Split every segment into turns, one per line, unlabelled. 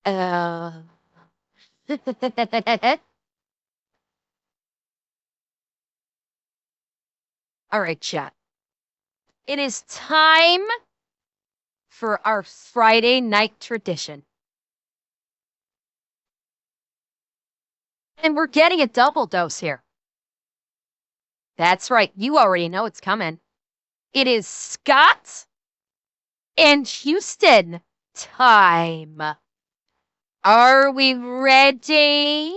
Uh. All right, chat. It is time for our Friday night tradition. And we're getting a double dose here. That's right. You already know it's coming. It is Scott and Houston time. Are we ready?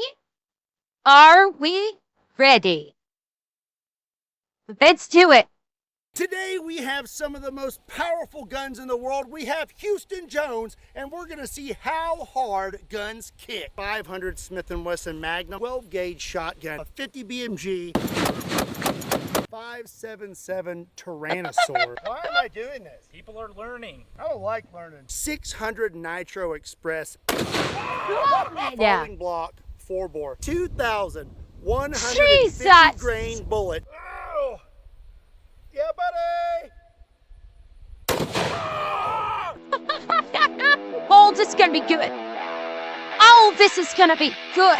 Are we ready? Let's do it.
Today we have some of the most powerful guns in the world. We have Houston Jones, and we're gonna see how hard guns kick. 500 Smith & Wesson Magnum, 12 gauge shotgun, a 50 BMG, 5.77 Tyrannosaur. Why am I doing this?
People are learning.
I don't like learning. 600 Nitro Express,
Yeah.
falling block, 4-bore, 2,150
Jesus!
grain bullet. Oh! Yeah, buddy!
Oh, this is gonna be good. Oh, this is gonna be good.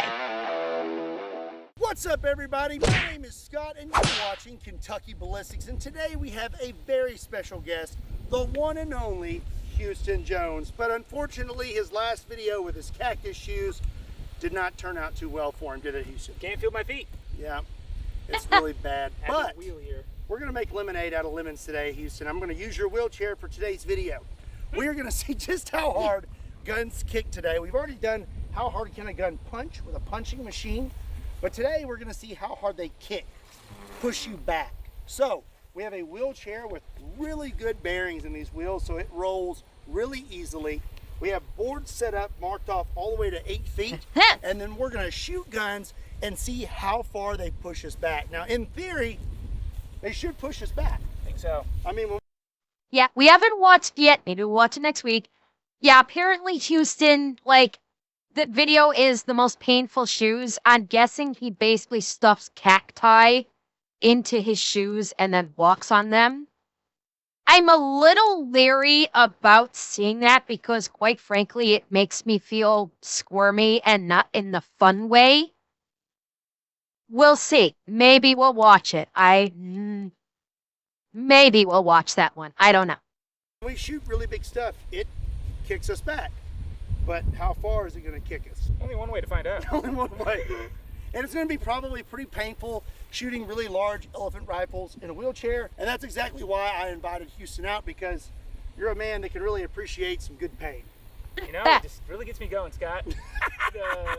What's up, everybody? My name is Scott, and you're watching Kentucky Ballistics. And today we have a very special guest, the one and only Houston Jones. But unfortunately, his last video with his cactus shoes did not turn out too well for him, did it, Houston?
Can't feel my feet.
Yeah, it's really bad.
Have
But
a wheel here.
we're gonna make lemonade out of lemons today, Houston. I'm gonna use your wheelchair for today's video. We're gonna see just how hard guns kick today. We've already done how hard can a gun punch with a punching machine, but today we're gonna see how hard they kick, push you back. So we have a wheelchair with really good bearings in these wheels, so it rolls really easily. We have boards set up, marked off all the way to 8 feet, and then we're gonna shoot guns and see how far they push us back. Now, in theory, they should push us back.
I think so.
I mean,
Yeah, we haven't watched yet. Maybe we'll watch it next week. Yeah, apparently Houston, like, the video is the most painful shoes. I'm guessing he basically stuffs cacti into his shoes and then walks on them. I'm a little leery about seeing that because, quite frankly, it makes me feel squirmy and not in the fun way. We'll see. Maybe we'll watch it. Maybe we'll watch that one. I don't know.
when we shoot really big stuff, it kicks us back. But how far is it going to kick us?
Only one way to find out.
Only one way. And it's going to be probably pretty painful shooting really large elephant rifles in a wheelchair. And that's exactly why I invited Houston out, because you're a man that can really appreciate some good pain.
You know, it just really gets me going, Scott.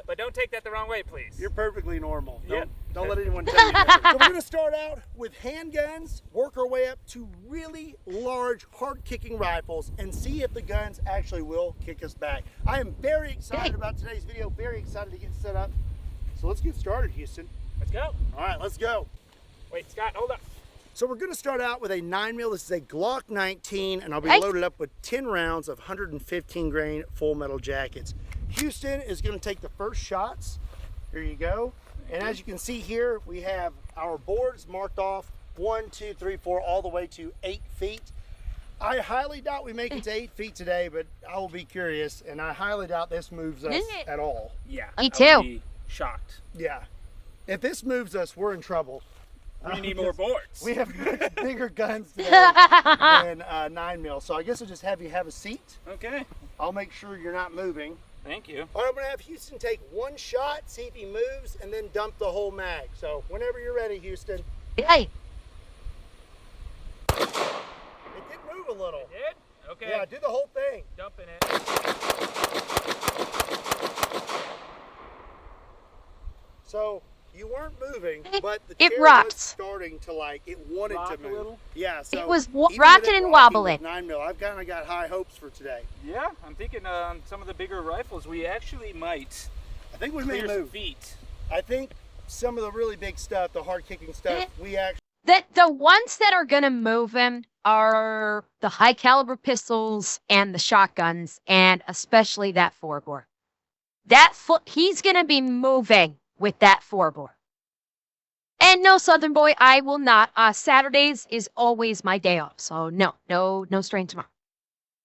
But don't take that the wrong way, please.
You're perfectly normal.
Yep.
Don't let anyone tell you that. So we're going to start out with handguns, work our way up to really large, hard-kicking rifles, and see if the guns actually will kick us back. I am very excited about today's video, very excited to get set up. So let's get started, Houston.
Let's go.
All right, let's go.
Wait, Scott, hold up.
So we're going to start out with a 9mm. This is a Glock 19, and I'll be
Nice.
loaded up with 10 rounds of 115 grain full metal jackets. Houston is going to take the first shots. Here you go. And as you can see here, we have our boards marked off 1, 2, 3, 4, all the way to 8 feet. I highly doubt we make it to 8 feet today, but I will be curious, and I highly doubt this moves us at all.
Yeah.
Me
I
too.
would be shocked.
Yeah. If this moves us, we're in trouble.
We need more boards.
We have much bigger guns today than 9mm. So I guess I'll just have you have a seat.
Okay.
I'll make sure you're not moving.
Thank you.
All right, I'm going to have Houston take one shot, see if he moves, and then dump the whole mag. So whenever you're ready, Houston.
Hey,
It did move a little.
Did? Okay.
Yeah, do the whole thing.
Dumping it.
So you weren't moving, but the
It
chair
rocked.
was starting to, like, it wanted
Rock
to
a
move.
little?
Yeah, so
it was
even with
rocking
it
and
rocking
wobbling.
with 9mm, I've kind of got high hopes for today.
Yeah, I'm thinking on some of the bigger rifles, we actually might
I think we may
clear some
move.
feet.
I think some of the really big stuff, the hard kicking stuff, we actually
the ones that are gonna move him are the high caliber pistols and the shotguns, and especially that 4-bore. He's gonna be moving with that 4-bore. And no, Southern boy, I will not. Saturdays is always my day off, so no strain tomorrow.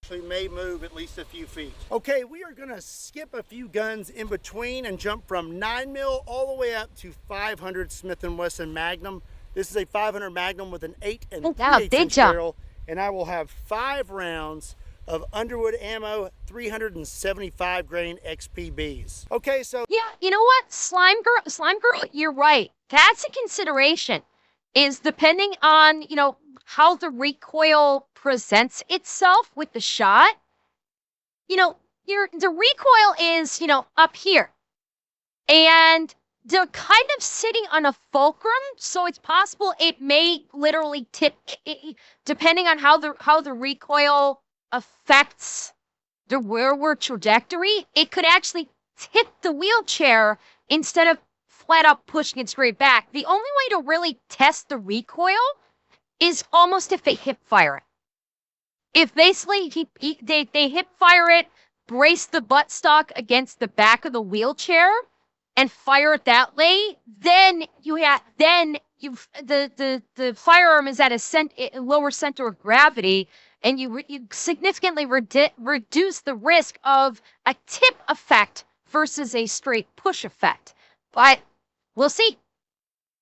Actually may move at least a few feet. Okay, we are gonna skip a few guns in between and jump from 9mm all the way up to 500 Smith & Wesson Magnum. This is a 500 Magnum with an 8 and 3/8 inch barrel, and I will have 5 rounds of Underwood ammo, 375 grain XPBs. Okay, so
Yeah, you know what, Slime Girl, you're right. That's a consideration. Is depending on, you know, how the recoil presents itself with the shot. You know, the recoil is, you know, up here. And they're kind of sitting on a fulcrum, so it's possible it may literally tip, depending on how the recoil affects the rearward trajectory, it could actually tip the wheelchair instead of flat out pushing it straight back. The only way to really test the recoil is almost if they hip fire it. If basically they hip fire it, brace the buttstock against the back of the wheelchair, and fire it that way, then the firearm is at a lower center of gravity, and you significantly reduce the risk of a tip effect versus a straight push effect. But we'll see.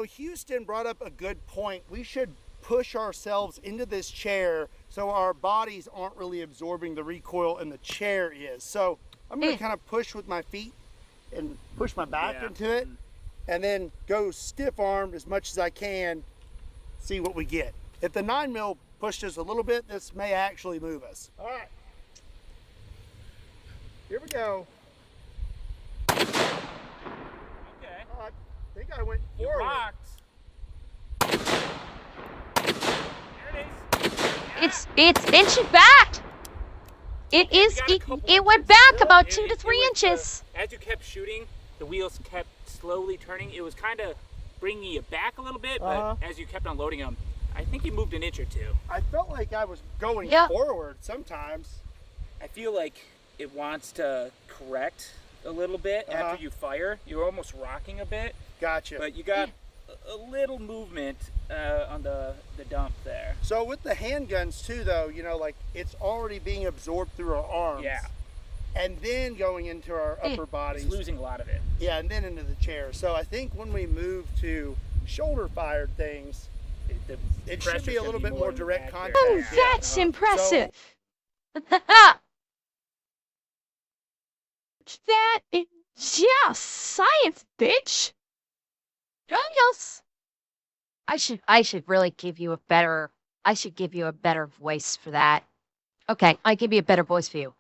Houston brought up a good point. We should push ourselves into this chair so our bodies aren't really absorbing the recoil and the chair is. So I'm going to kind of push with my feet and push my back into it, and then go stiff armed as much as I can, see what we get. If the 9mm pushed us a little bit, this may actually move us. All right, here we go.
Okay.
I think I went
You
forward.
rocked. There it is.
It's inching back. It is. It went back about 2 to 3 inches.
As you kept shooting, the wheels kept slowly turning. It was kind of bringing you back a little bit, but as you kept on loading them, I think you moved an inch or two.
I felt like I was going forward sometimes.
I feel like it wants to correct a little bit after you fire. You're almost rocking a bit.
Gotcha.
But you got a little movement on the dump there.
So with the handguns too, though, you know, like it's already being absorbed through our arms.
Yeah.
And then going into our upper bodies.
It's losing a lot of it.
Yeah, and then into the chair. So I think when we move to shoulder-fired things, it should be a little bit more direct contact.
Oh, that's impressive. That is science, bitch. Yes. I should really give you a better. I should give you a better voice for that. Okay, I give you a better voice for you.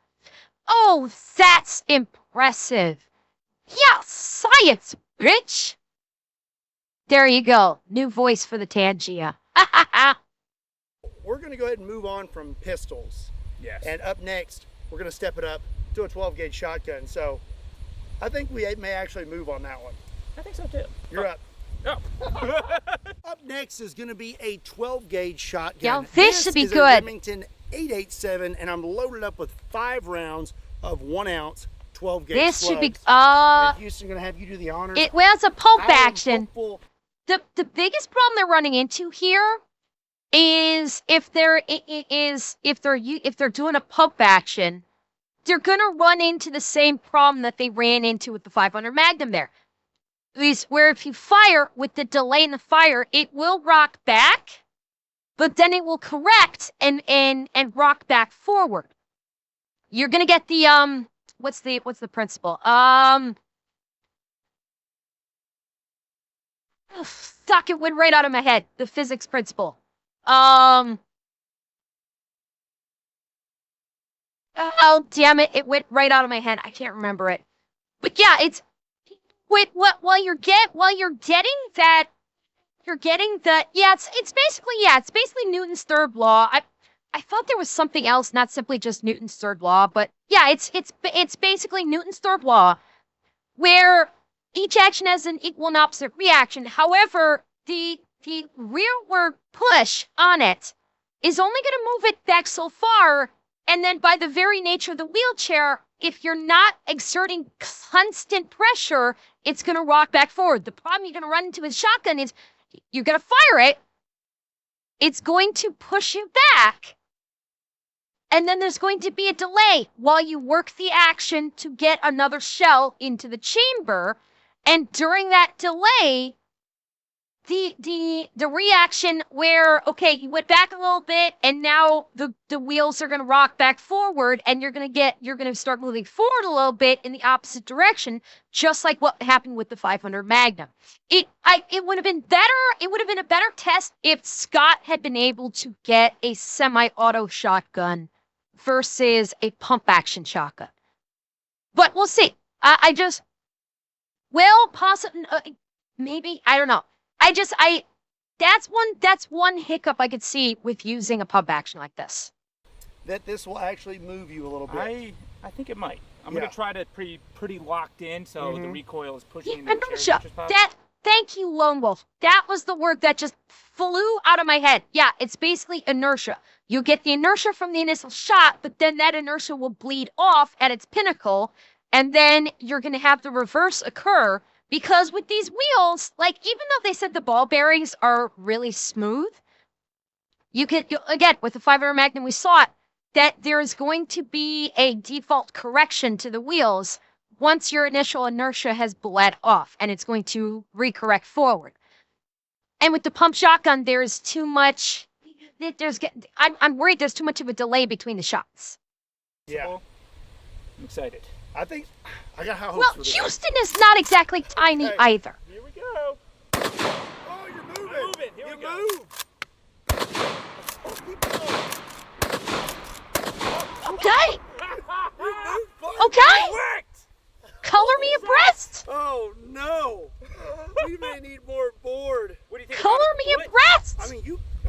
Oh, that's impressive. Yeah, science, bitch. There you go. New voice for the Tangia.
We're going to go ahead and move on from pistols.
Yes.
And up next, we're going to step it up to a 12-gauge shotgun. So I think we may actually move on that one.
I think so too.
You're up.
No.
Up next is going to be a 12-gauge shotgun.
Yeah, this should be
is
good.
A Remington 887, and I'm loaded up with 5 rounds of 1-ounce 12-gauge
This should be.
And Houston, going to have you do the honors.
It's a pulp
I am
action.
hopeful.
The biggest problem they're running into here is if they're doing a pump action, they're gonna run into the same problem that they ran into with the 500 Magnum there. Is where if you fire with the delay in the fire, it will rock back, but then it will correct and rock back forward. You're gonna get the what's the principle? Fuck, it went right out of my head. The physics principle. Oh, damn it. It went right out of my head. I can't remember it. But yeah, it's while you're getting that, it's basically Newton's third law. I thought there was something else, not simply just Newton's third law, but yeah, it's basically Newton's third law, where each action has an equal and opposite reaction. However, the rearward push on it is only going to move it back so far, and then by the very nature of the wheelchair, if you're not exerting constant pressure, it's going to rock back forward. The problem you're going to run into with shotgun is you're going to fire it, it's going to push you back, and then there's going to be a delay while you work the action to get another shell into the chamber. And during that delay, the reaction where, okay, you went back a little bit and now the wheels are going to rock back forward, and you're going to start moving forward a little bit in the opposite direction, just like what happened with the 500 Magnum. It would have been a better test if Scott had been able to get a semi-auto shotgun versus a pump action shotgun. But we'll see. Possibly, maybe, I don't know. That's one hiccup I could see with using a pump action like this.
That this will actually move you a little bit.
I think it might. I'm gonna try to pretty locked in, so the recoil is pushing
Yeah,
the chair.
thank you, Lone Wolf. That was the word that just flew out of my head. Yeah, it's basically inertia. You get the inertia from the initial shot, but then that inertia will bleed off at its pinnacle, and then you're gonna have the reverse occur. Because with these wheels, like, even though they said the ball bearings are really smooth, again, with the 500 Magnum, we saw it, that there is going to be a default correction to the wheels once your initial inertia has bled off, and it's going to recorrect forward. And with the pump shotgun, there's too much, I'm worried there's too much of a delay between the shots.
Yeah.
I'm excited.
I think I got high hopes
Well,
for this.
Houston is not exactly tiny either.
Here we go.
Oh, you're moving.
I'm moving. Here we go.
Move. Oh, keep going.
Okay.
You moved fine.
Okay.
It worked.
Color me impressed.
Oh no. We may need more board.
What do you think?
Color
about
me
a foot?
impressed.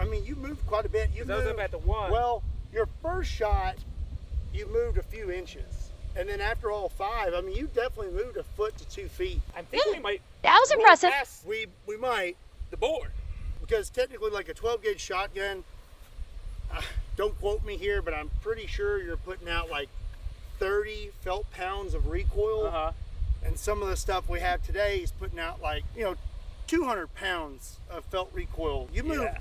I mean, you moved quite a bit. You
'Cause I was
moved.
up at the 1.
Well, your first shot, you moved a few inches. And then after all 5, I mean, you definitely moved a foot to 2 feet.
I'm thinking we might
That was impressive.
pass
We might,
the board.
because technically, like a 12 gauge shotgun, don't quote me here, but I'm pretty sure you're putting out like 30 felt pounds of recoil. And some of the stuff we have today is putting out like, 200 pounds of felt recoil. You moved.
Yeah.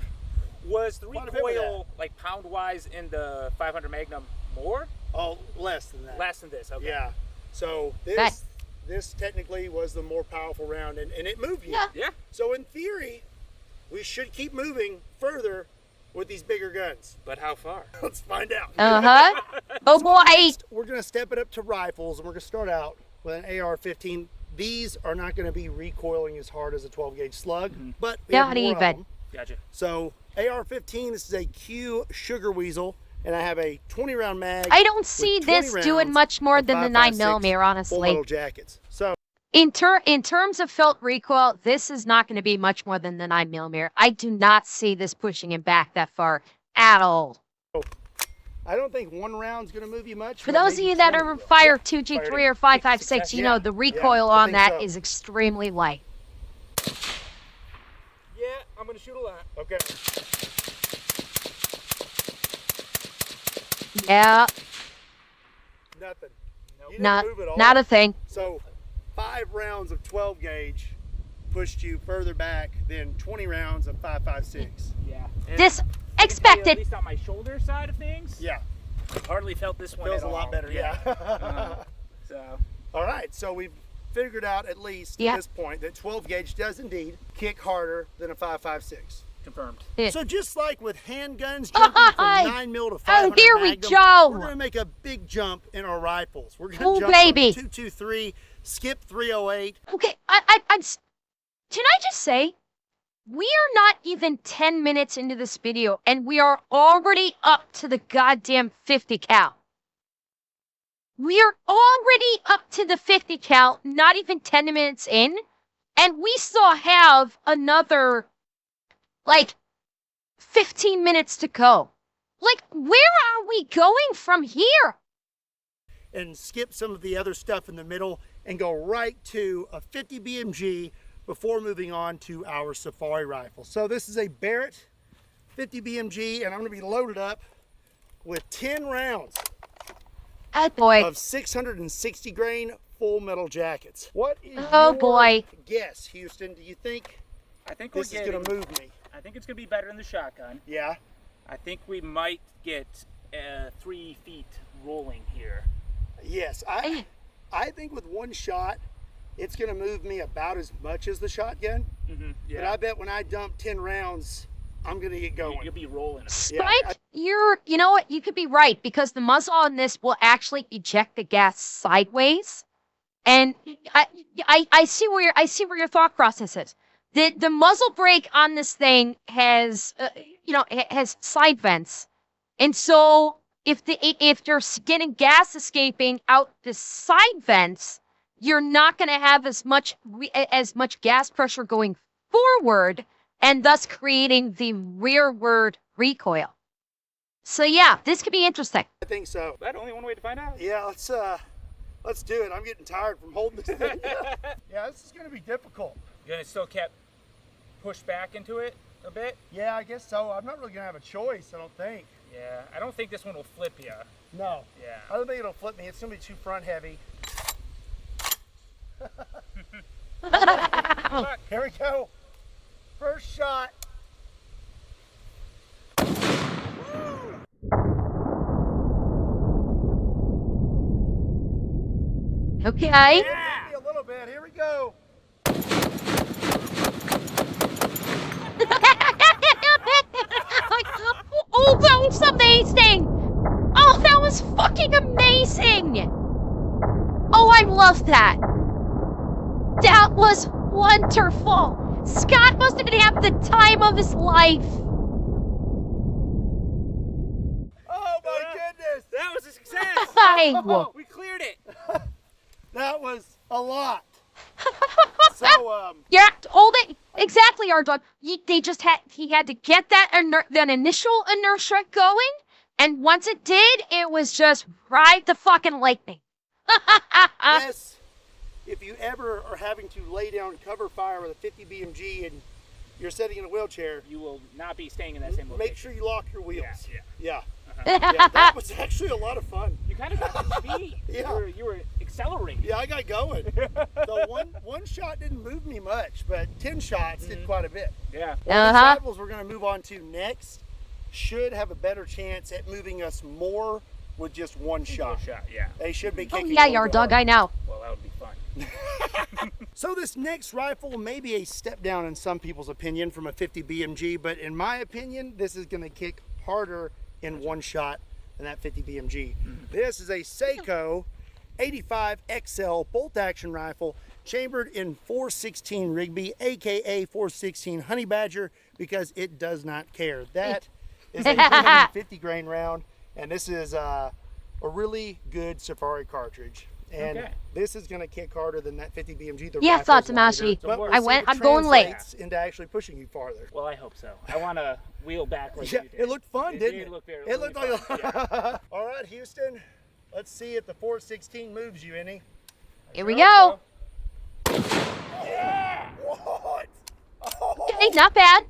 Was the
Quite a bit with
recoil, like pound-wise, in the 500 Magnum more?
Oh, less than that.
Less than this, okay.
Yeah. So this technically was the more powerful round, and it moved you.
Yeah.
Yeah.
So in theory, we should keep moving further with these bigger guns.
But how far?
Let's find out.
Oh boy.
We're gonna step it up to rifles, and we're gonna start out with an AR-15. These are not gonna be recoiling as hard as a 12 gauge slug, but we have
Not
more of
even.
them.
Gotcha.
So AR-15, this is a Q Sugar Weasel, and I have a 20 round mag.
I don't see
with 20
this doing
rounds
much more
of
than the
5.56
9mm,
full
honestly.
metal jackets. So
In terms of felt recoil, this is not going to be much more than the 9mm. I do not see this pushing him back that far at all.
I don't think one round's gonna move you much.
For
but
those of
maybe
you that
20
are
will.
fire 2G3 or 5.56, you
Yeah.
know the recoil
Yeah, I
on
think
that
so.
is extremely light.
Yeah, I'm gonna shoot a lot.
Okay.
Yeah,
Nothing. You didn't
not
move at all.
not a thing.
So 5 rounds of 12 gauge pushed you further back than 20 rounds of 5.56.
Yeah. And
This
I can tell you,
expected.
At least on my shoulder side of things,
Yeah,
hardly felt this one
feels
at
a lot
all.
better. Yeah.
So,
All right, so we've figured out at least
Yeah.
at this point that 12 gauge does indeed kick harder than a 5.56.
confirmed.
Yeah.
So just like with handguns jumping from 9mm to 500
Oh, here we
Magnum,
go.
we're gonna make a big jump in our rifles. We're gonna
Oh,
jump
baby.
from 223, skip 308.
Okay, can I just say, we are not even 10 minutes into this video, and we are already up to the goddamn 50 cal. We are already up to the 50 cal, not even 10 minutes in, and we still have another, 15 minutes to go. Where are we going from here?
And skip some of the other stuff in the middle and go right to a 50 BMG before moving on to our safari rifle. So this is a Barrett 50 BMG, and I'm gonna be loaded up with 10 rounds
Oh boy.
of 660 grain full metal jackets. What is
Oh,
your
boy.
guess, Houston? Do you think
I think
this is
we're
gonna
getting.
move me?
I think it's gonna be better than the shotgun.
Yeah.
I think we might get 3 feet rolling here.
Yes, I think with one shot, it's going to move me about as much as the shotgun.
Yeah.
But I bet when I dump 10 rounds, I'm going to get going.
You'll be rolling.
Spike, you know what? You could be right because the muzzle on this will actually eject the gas sideways, and I see where your thought process is. The muzzle brake on this thing has has side vents, and so if you're getting gas escaping out the side vents, you're not going to have as much gas pressure going forward, and thus creating the rearward recoil. So yeah, this could be interesting.
I think so.
Is that only one way to find out?
Yeah, let's do it. I'm getting tired from holding this thing. Yeah, this is going to be difficult.
You're gonna still kept push back into it a bit?
Yeah, I guess so. I'm not really going to have a choice, I don't think.
Yeah, I don't think this one will flip you.
No.
Yeah.
I don't think it'll flip me. It's going to be too front heavy. Here we go. First shot.
Okay.
Yeah. A little bit. Here we go.
Oh, that was amazing! Oh, that was fucking amazing! Oh, I love that. That was wonderful. Scott must have have the time of his life.
Oh my goodness.
That was a success!
Oh,
We cleared it!
That was a lot. So,
yeah, hold it. Exactly, our dog. He had to get that initial inertia going, and once it did, it was just ride the fucking lightning.
yes, if you ever are having to lay down cover fire with a 50 BMG and you're sitting in a wheelchair,
You will not be staying in that same location.
make sure you lock your wheels.
Yeah.
Yeah. Yeah, that was actually a lot of fun.
You kind of got the speed.
Yeah.
You were accelerating.
Yeah, I got going. The one shot didn't move me much, but 10 shots did quite a bit.
Yeah.
Well, the rifles we're going to move on to next should have a better chance at moving us more with just one shot.
Yeah.
They should be
Oh
kicking.
yeah,
a little
your
bit
dog.
harder.
I know.
Well, that would be fun.
So this next rifle may be a step down in some people's opinion from a 50 BMG, but in my opinion, this is going to kick harder in one shot than that 50 BMG. This is a Seiko 85 XL bolt action rifle chambered in 416 Rigby, aka 416 Honey Badger, because it does not care. That is a 350 grain round, and this is a really good safari cartridge. And this is going to kick harder than that 50 BMG. The
Yeah,
rifle's
thought
lighter,
Tamashi.
but we'll
I
see
went.
if it
I'm going late.
translates into actually pushing you farther.
Well, I hope so. I want to wheel back like
Yeah,
you did.
it looked fun, didn't it?
It looked
like
fun. Yeah.
All right, Houston. Let's see if the 416 moves you any.
Here we go.
Yeah! What? Oh.
Okay, not bad.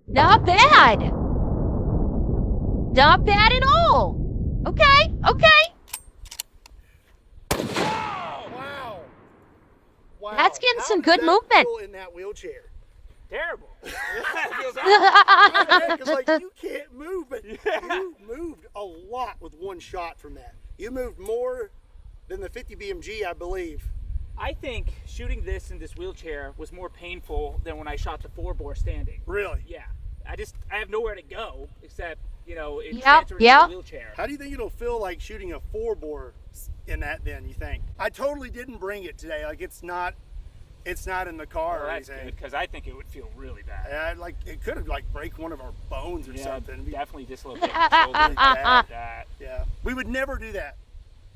Not bad. Not bad at all. Okay.
Wow. Wow.
That's getting
How
some
does
good
that
movement.
feel in that wheelchair?
Terrible. Feels awful.
Because like you can't move, but you moved a lot with one shot from that. You moved more than the 50 BMG, I believe.
I think shooting this in this wheelchair was more painful than when I shot the 4-bore standing.
Really?
Yeah. I have nowhere to go except, it
Yep,
transferred
yep.
to the wheelchair.
How do you think it'll feel like shooting a 4-bore in that then, you think? I totally didn't bring it today. Like it's not in the car
Well,
or
that's
anything.
good because I think it would feel really bad.
Yeah, like it could have like break one of our bones or
Yeah,
something.
definitely dislocate my shoulder like that.
Yeah, we would never do that.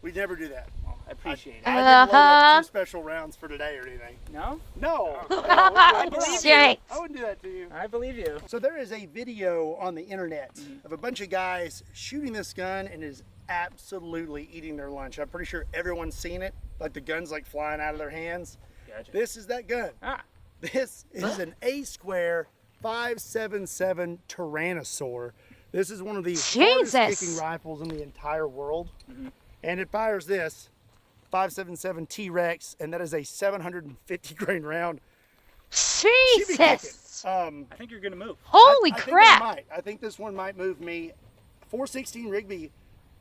We'd never do that.
Well, I appreciate it.
I didn't load up 2 special rounds for today or anything.
No?
No,
I believe you.
Shit.
I wouldn't do that to you.
I believe you.
So there is a video on the internet of a bunch of guys shooting this gun and it is absolutely eating their lunch. I'm pretty sure everyone's seen it. Like the gun's like flying out of their hands.
Gotcha.
This is that gun.
Ah.
This is an A-square 5.77 Tyrannosaur. This is one of the hardest kicking rifles in the entire world. And it fires this 5.77 T-Rex, and that is a 750 grain round. She be kicking.
Jesus!
I think you're gonna move.
Holy
I
crap!
think I think this one might move me. 416 Rigby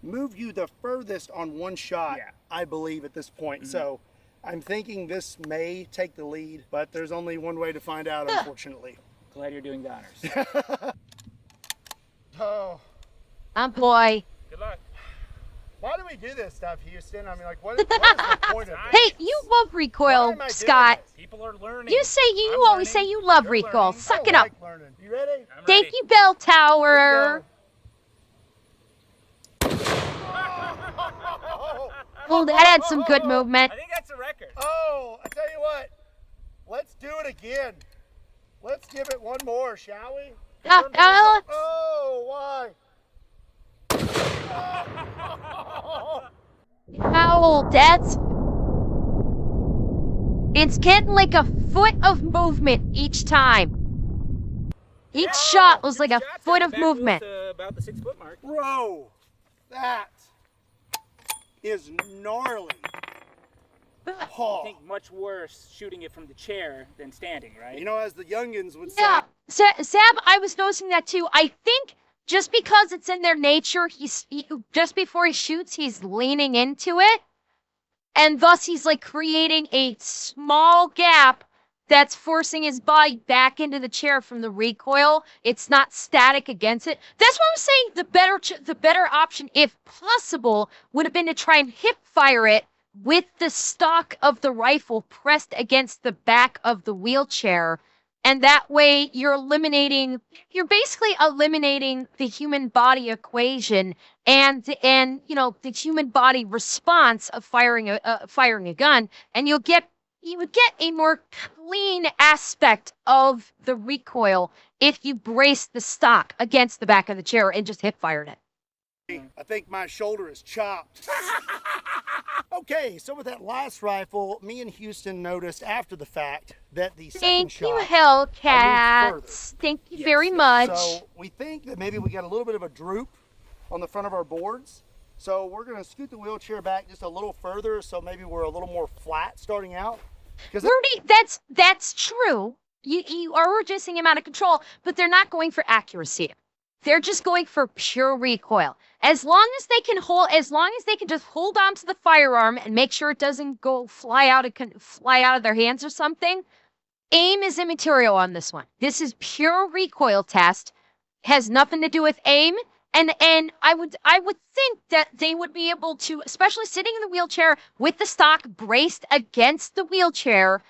moved you the furthest on one shot,
Yeah.
I believe, at this point. So I'm thinking this may take the lead, but there's only one way to find out, unfortunately.
Glad you're doing the honors.
Oh,
Boy.
Good luck.
why do we do this stuff, Houston? I mean, like, what is the point of this?
Hey, you love
Why
recoil,
am I doing
Scott.
this?
People are learning.
You say you
I'm
always say
learning.
you love
You're
recoil.
learning.
Suck
I
it up.
like learning. You ready?
I'm
Thank
ready.
you, Bell Tower. Well, that had some good movement.
I think that's a record.
Oh, I tell you what. Let's do it again. Let's give it one more, shall we? Oh, why?
Ow, that's... It's getting like a foot of movement each time. Each shot was like a foot of movement.
About the 6 foot mark.
Bro, that is gnarly.
I
Oh.
think much worse shooting it from the chair than standing, right?
You know, as the youngins would say.
Yeah, Sab, I was noticing that too. I think just because it's in their nature, just before he shoots, he's leaning into it. And thus he's like creating a small gap that's forcing his body back into the chair from the recoil. It's not static against it. That's why I'm saying the better option, if possible, would have been to try and hip fire it with the stock of the rifle pressed against the back of the wheelchair. And that way you're basically eliminating the human body equation and you know, the human body response of firing a gun, and you would get a more clean aspect of the recoil if you braced the stock against the back of the chair and just hip fired it.
I think my shoulder is chopped. Okay, so with that last rifle, me and Houston noticed after the fact that the second
Thank
shot
you,
I moved
Hellcats. Thank you very much.
So we think that maybe we got a little bit of a droop on the front of our boards. So we're gonna scoot the wheelchair back just a little further, so maybe we're a little more flat starting out.
Rudy, that's true. You are reducing him out of control, but they're not going for accuracy. They're just going for pure recoil. As long as they can just hold on to the firearm and make sure it doesn't go fly out of their hands or something, aim is immaterial on this one. This is pure recoil test. Has nothing to do with aim. And I would think that they would be able to, especially sitting in the wheelchair with the stock braced against the wheelchair,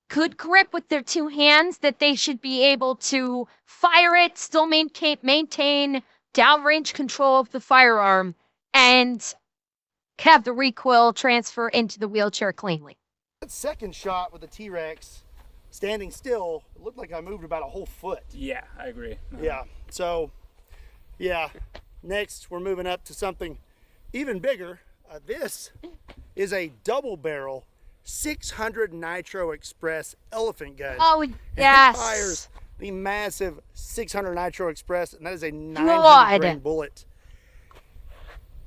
good grip with their two hands, that they should be able to fire it, still maintain downrange control of the firearm, and have the recoil transfer into the wheelchair cleanly.
That second shot with the T-Rex standing still, it looked like I moved about a whole foot.
Yeah, I agree.
Yeah, so, yeah. Next, we're moving up to something even bigger. This is a double barrel 600 Nitro Express elephant gun.
Oh,
And
yes.
it fires the massive 600 Nitro Express, and that is a 900 grain bullet.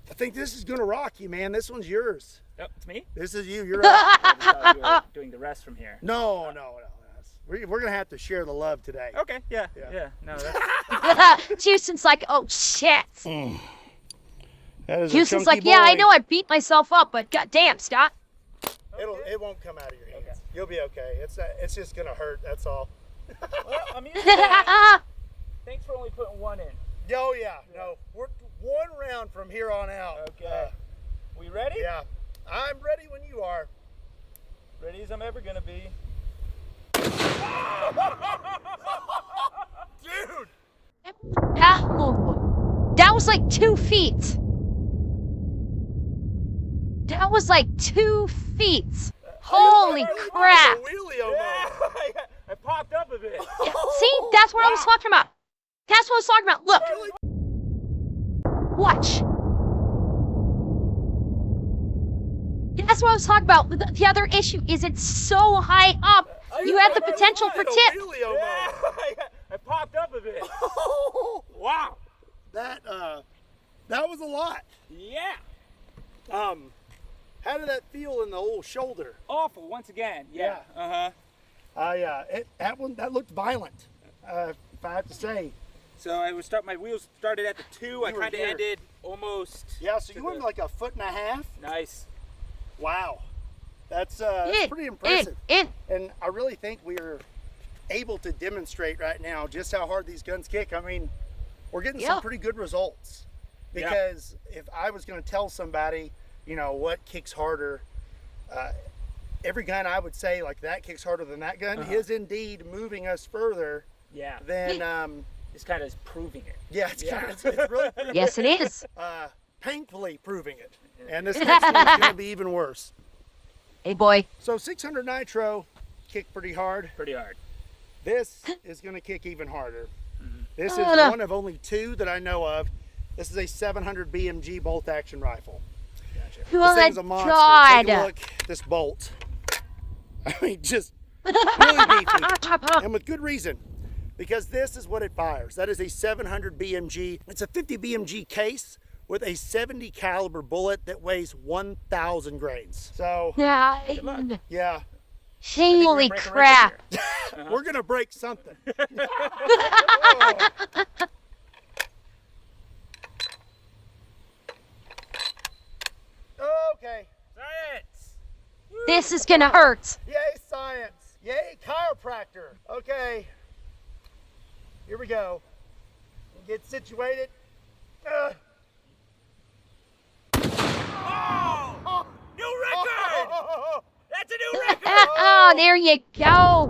I think this is gonna rock you, man. This one's yours.
Oh, it's me?
This is you. You're up.
I thought you were doing the rest from here.
No. We're gonna have to share the love today.
Okay, yeah. No, that's...
Houston's like, oh shit.
That is
Houston's
a chunky
like, yeah, I
boy.
know I beat myself up, but goddamn, Scott.
It won't come out of your hands. You'll be okay. It's just gonna hurt. That's all.
Well, I'm used to that. Thanks for only putting one in.
Oh yeah. No, we're one round from here on out.
Okay. We ready?
Yeah, I'm ready when you are.
Ready as I'm ever gonna be.
Dude.
That was like 2 feet. That was like 2 feet. Holy crap.
I popped up a bit.
Yeah, see, that's what I was talking about. That's what I was talking about. Look. Watch. That's what I was talking about. The other issue is it's so high up, you have the potential for tip.
I popped up a bit. Wow.
That was a lot.
Yeah.
How did that feel in the old shoulder?
Awful once again. Yeah. Uh-huh.
That looked violent, if I have to say.
So my wheels started at the 2. I
were
kind of
here.
ended almost.
Yeah, so you went like a foot and a half.
Nice.
Wow, that's pretty impressive. And I really think we are able to demonstrate right now just how hard these guns kick. I mean, we're getting some pretty good results. Because if I was going to tell somebody, you know, what kicks harder, every gun I would say like that kicks harder than that gun is indeed moving us further.
Yeah.
Than
it's kind of proving it.
yeah, it's really proving
Yes, it is.
painfully proving it. And this next one is going to be even worse.
Hey, boy.
So 600 nitro kicked pretty hard.
Pretty hard.
This is going to kick even harder. This is
no.
one of only 2 that I know of. This is a 700 BMG bolt action rifle.
Gotcha.
This thing's a monster. Take a look at this bolt. I mean, just really beefy. And with good reason. Because this is what it fires. That is a 700 BMG. It's a 50 BMG case with a 70 caliber bullet that weighs 1,000 grains. So,
Yeah.
yeah.
Holy crap.
We're going to break something. Okay.
Science.
This is gonna hurt.
Yay, science. Yay, chiropractor. Okay. Here we go. Get situated.
Oh! New record! That's a new record!
Oh, there you go.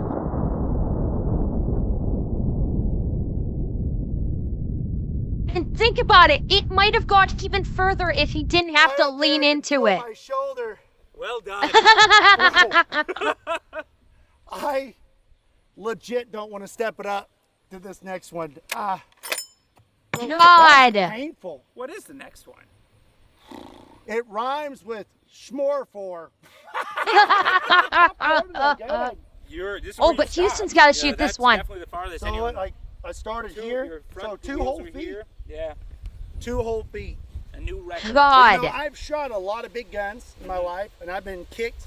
And think about it. It might have got even further if he didn't have to lean into it.
My shoulder.
Well done.
I legit don't want to step it up to this next one.
God.
Painful.
What is the next one?
It rhymes with schmorfor.
Oh, but Houston's got to shoot this one.
Definitely the farthest.
So like I started here. So 2 whole feet.
Here. Yeah.
2 whole feet.
A new record.
God.
You know, I've shot a lot of big guns in my life, and I've been kicked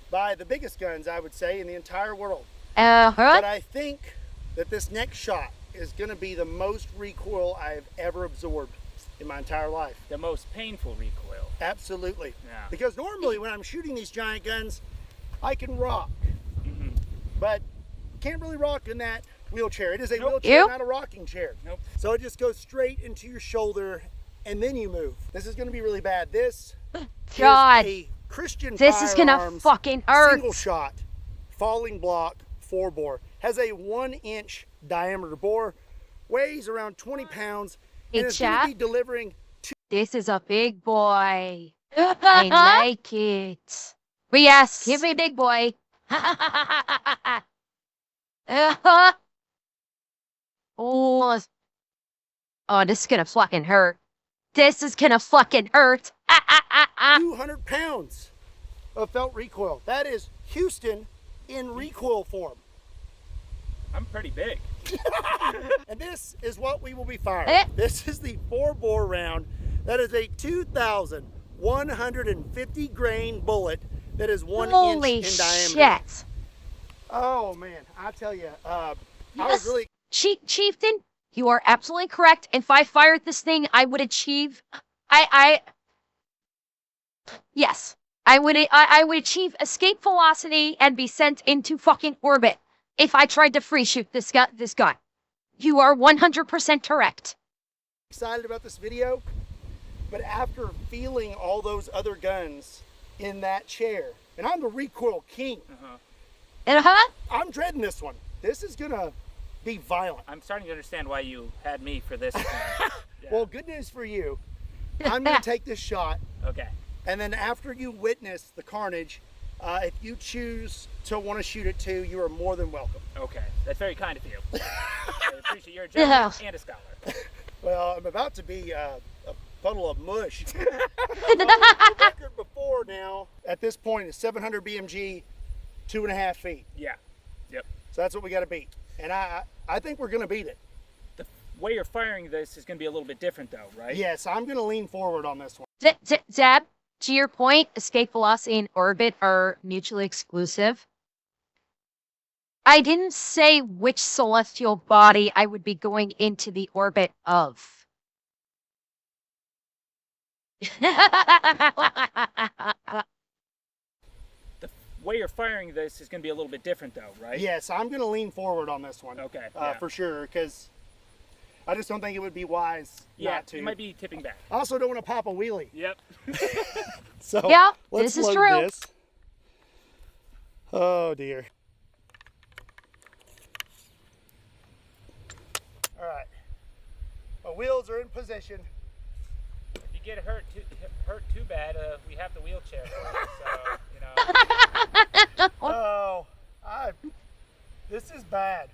by the biggest guns, I would say, in the entire world. But I think that this next shot is going to be the most recoil I've ever absorbed in my entire life.
The most painful recoil.
Absolutely.
Yeah.
Because normally when I'm shooting these giant guns, I can rock. But can't really rock in that wheelchair. It is a wheelchair, not a rocking chair.
Nope.
So it just goes straight into your shoulder and then you move. This is going to be really bad. This
God.
is a Christian
This is gonna
Firearms
fucking hurt.
single shot, falling block, 4-bore. Has a 1-inch diameter bore, weighs around 20 pounds, and is going to be delivering
This is a big boy. I like it. But yes, give me big boy. Oh, this is gonna fucking hurt. This is gonna fucking hurt.
200 pounds of felt recoil. That is Houston in recoil form.
I'm pretty big.
And this is what we will be firing. This is the 4-bore round. That is a 2,150 grain bullet that is 1 inch in diameter.
Shit.
Oh man, I tell you, I was really
Chieftain, you are absolutely correct. If I fired this thing, I would achieve. Yes, I would achieve escape velocity and be sent into fucking orbit if I tried to free shoot this gun. You are 100% correct.
excited about this video, but after feeling all those other guns in that chair, and I'm the recoil king. I'm dreading this one. This is gonna be violent.
I'm starting to understand why you had me for this. Yeah.
Well, good news for you. I'm gonna take this shot,
Okay.
and then after you witness the carnage, if you choose to want to shoot it too, you are more than welcome.
Okay. That's very kind of you. I appreciate you're a gentleman and a scholar.
Well, I'm about to be a puddle of mush. The record before now, at this point, is 700 BMG, 2.5 feet.
Yeah. Yep.
So that's what we got to beat. And I think we're going to beat it.
The way you're firing this is going to be a little bit different though, right?
Yes, I'm going to lean forward on this one.
Zab, to your point, escape velocity and orbit are mutually exclusive. I didn't say which celestial body I would be going into the orbit of.
The way you're firing this is going to be a little bit different, though, right?
Yes, I'm going to lean forward on this one.
Okay. Yeah.
For sure, because I just don't think it would be wise not to.
You might be tipping back.
I also don't want to pop a wheelie.
Yep.
So
Yeah,
let's
this is
load
true.
this. Oh dear. All right. My wheels are in position.
If you get hurt too bad, we have the wheelchair for you. So, you know.
Oh, this is bad.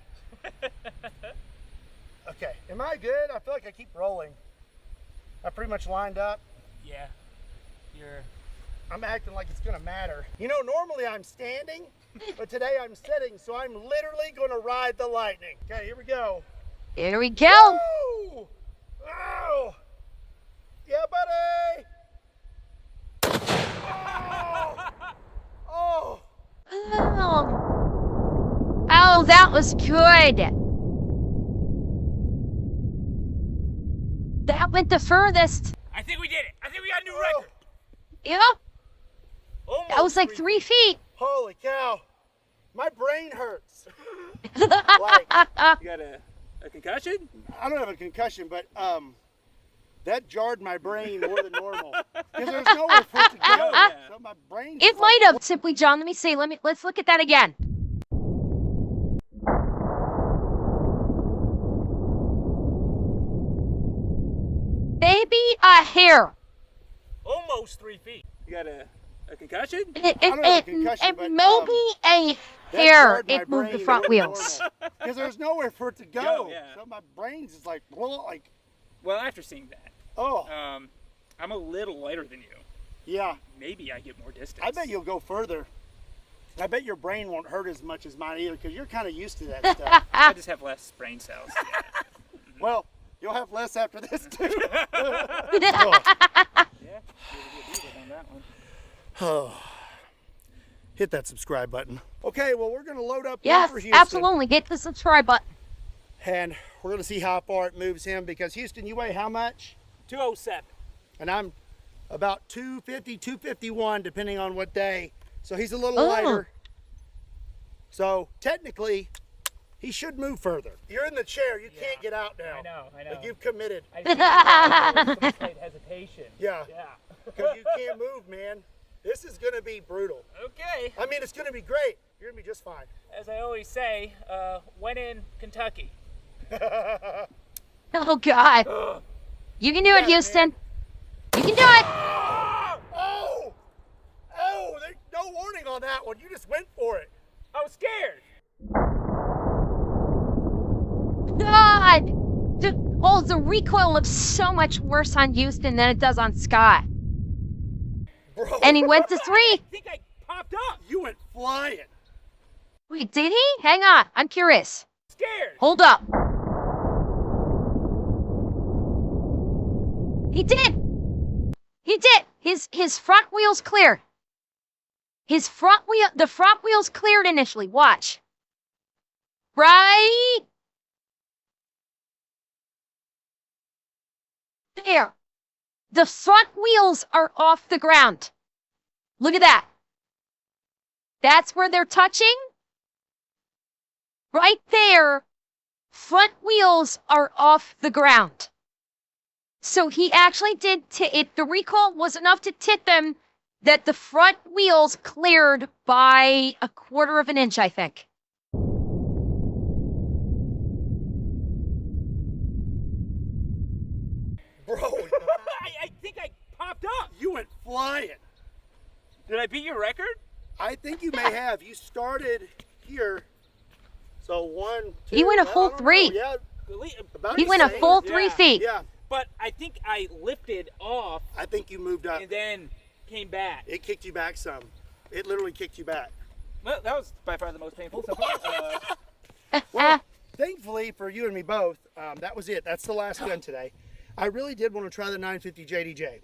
Okay, am I good? I feel like I keep rolling. I pretty much lined up.
Yeah.
I'm acting like it's gonna matter. You know, normally I'm standing, but today I'm sitting, so I'm literally gonna ride the lightning. Okay, here we go.
Here we go.
Woo! Oh! Yeah, buddy! Oh!
Oh. Oh, that was good. That went the furthest.
I think we did it. I think we got a new record.
Yeah,
Almost
that was like 3 feet.
Holy cow. My brain hurts.
You got a concussion?
I don't have a concussion, but that jarred my brain more than normal. Because there's nowhere for it to go.
Yeah.
So my brain.
It might have. Simply, John, let's look at that again. Maybe a hair.
Almost 3 feet. You got a concussion?
It
don't have a concussion, but,
maybe a
that
hair.
jarred my
It moved the
brain
front
more than
wheels.
normal. Because there's nowhere for it to go.
Go, yeah.
So my brain's just like, like,
Well, after seeing that,
oh,
I'm a little lighter than you.
yeah.
Maybe I get more distance.
I bet you'll go further. I bet your brain won't hurt as much as mine either, because you're kind of used to that stuff.
I just have less brain cells. Yeah.
Well, you'll have less after this too.
Yeah. You're a good leader on that one.
Oh. Hit that subscribe button. Okay, well, we're going to load up
Yes,
for Houston.
absolutely. Get the subscribe button.
And we're going to see how far it moves him, because Houston, you weigh how much?
207.
And I'm about 250, 251, depending on what day. So he's a little
Oh.
lighter. So technically, he should move further. You're in the chair. You can't get out now.
I know.
Like, you've committed.
I see some slight hesitation.
Yeah.
Yeah.
Because you can't move, man. This is going to be brutal.
Okay.
I mean, it's going to be great. You're going to be just fine.
As I always say, when in Kentucky.
Oh, God. You can do it, Houston. You can do it.
Oh! Oh! There's no warning on that one. You just went for it.
I was scared.
God. The recoil looks so much worse on Houston than it does on Scott.
Bro,
And he went to 3.
I think I popped up.
you went flying.
Wait, did he? Hang on. I'm curious.
Scared.
Hold up. He did. He did. His front wheels cleared. The front wheels cleared initially. Watch. Right there. The front wheels are off the ground. Look at that. That's where they're touching. Right there. Front wheels are off the ground. So he actually did it. The recoil was enough to tip him that the front wheels cleared by 1/4 of an inch, I think.
Bro,
I think I popped up.
you went flying.
Did I beat your record?
I think you may have. You started here. So 1, 2.
He went a
I
full
don't know.
3.
Yeah, about
He
the
went a
same.
full 3
Yeah.
feet.
Yeah,
But I think I lifted off
I think you moved up.
and then came back.
It kicked you back some. It literally kicked you back.
Well, that was by far the most painful so far.
Well, thankfully for you and me both, that was it. That's the last gun today. I really did want to try the 950 JDJ,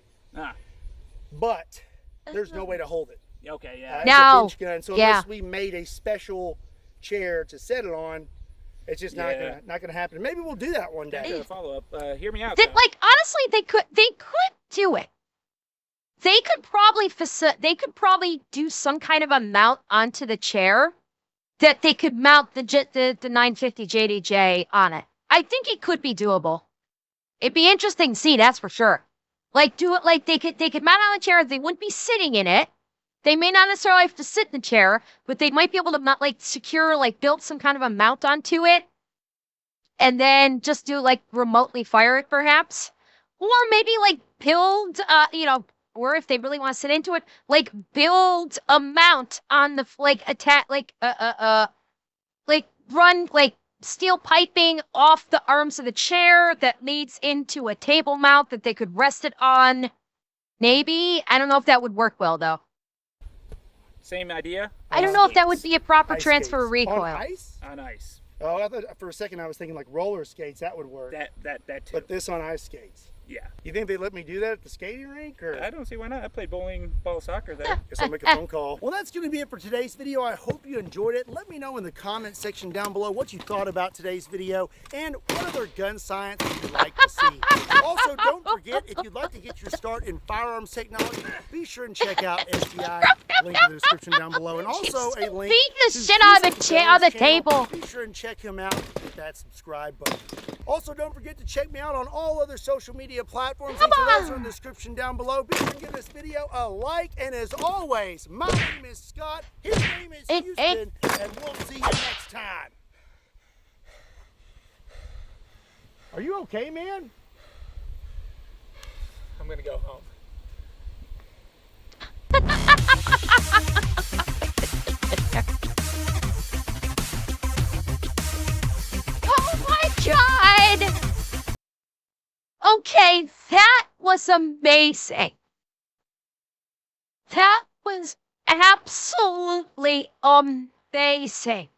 but there's no way to hold it.
Okay, yeah.
It's
No.
a pinch gun, so
Yeah.
unless we made a special chair to set it on. It's just not gonna happen. Maybe we'll do that one day.
Follow up. Hear me out.
Like honestly, they could do it. They could probably do some kind of a mount onto the chair that they could mount the 950 JDJ on it. I think it could be doable. It'd be interesting to see, that's for sure. Like do it like they could mount on the chair. They wouldn't be sitting in it. They may not necessarily have to sit in the chair, but they might be able to build some kind of a mount onto it, and then just do remotely fire it perhaps, or maybe build or if they really want to sit into it, build a mount on the run steel piping off the arms of the chair that leads into a table mount that they could rest it on. Maybe. I don't know if that would work well though.
Same idea?
I don't know if that would be a proper transfer
skates.
recoil.
On ice?
On ice.
Oh, I thought for a second I was thinking roller skates. That would work.
That too.
But this on ice skates.
Yeah.
You think they'd let me do that at the skating rink? Or?
I don't see why not. I played bowling, ball, soccer there.
Guess I'll make a phone call. Well, that's going to be it for today's video. I hope you enjoyed it. Let me know in the comment section down below what you thought about today's video and what other gun science you'd like to see. Also, don't forget, if you'd like to get your start in firearms technology, be sure and check out STI. Link in the description down below. And also a link
beat the
to
shit out of the
channel.
table.
Be sure and check him out. Hit that subscribe button. Also, don't forget to check me out on all other social media platforms. Links to those are in the description down below. Be sure and give this video a like. And as always, my name is Scott. His name is Houston. And we'll see you next time. Are you okay, man?
I'm going to go home.
Oh my God! Okay, that was amazing. That was absolutely amazing.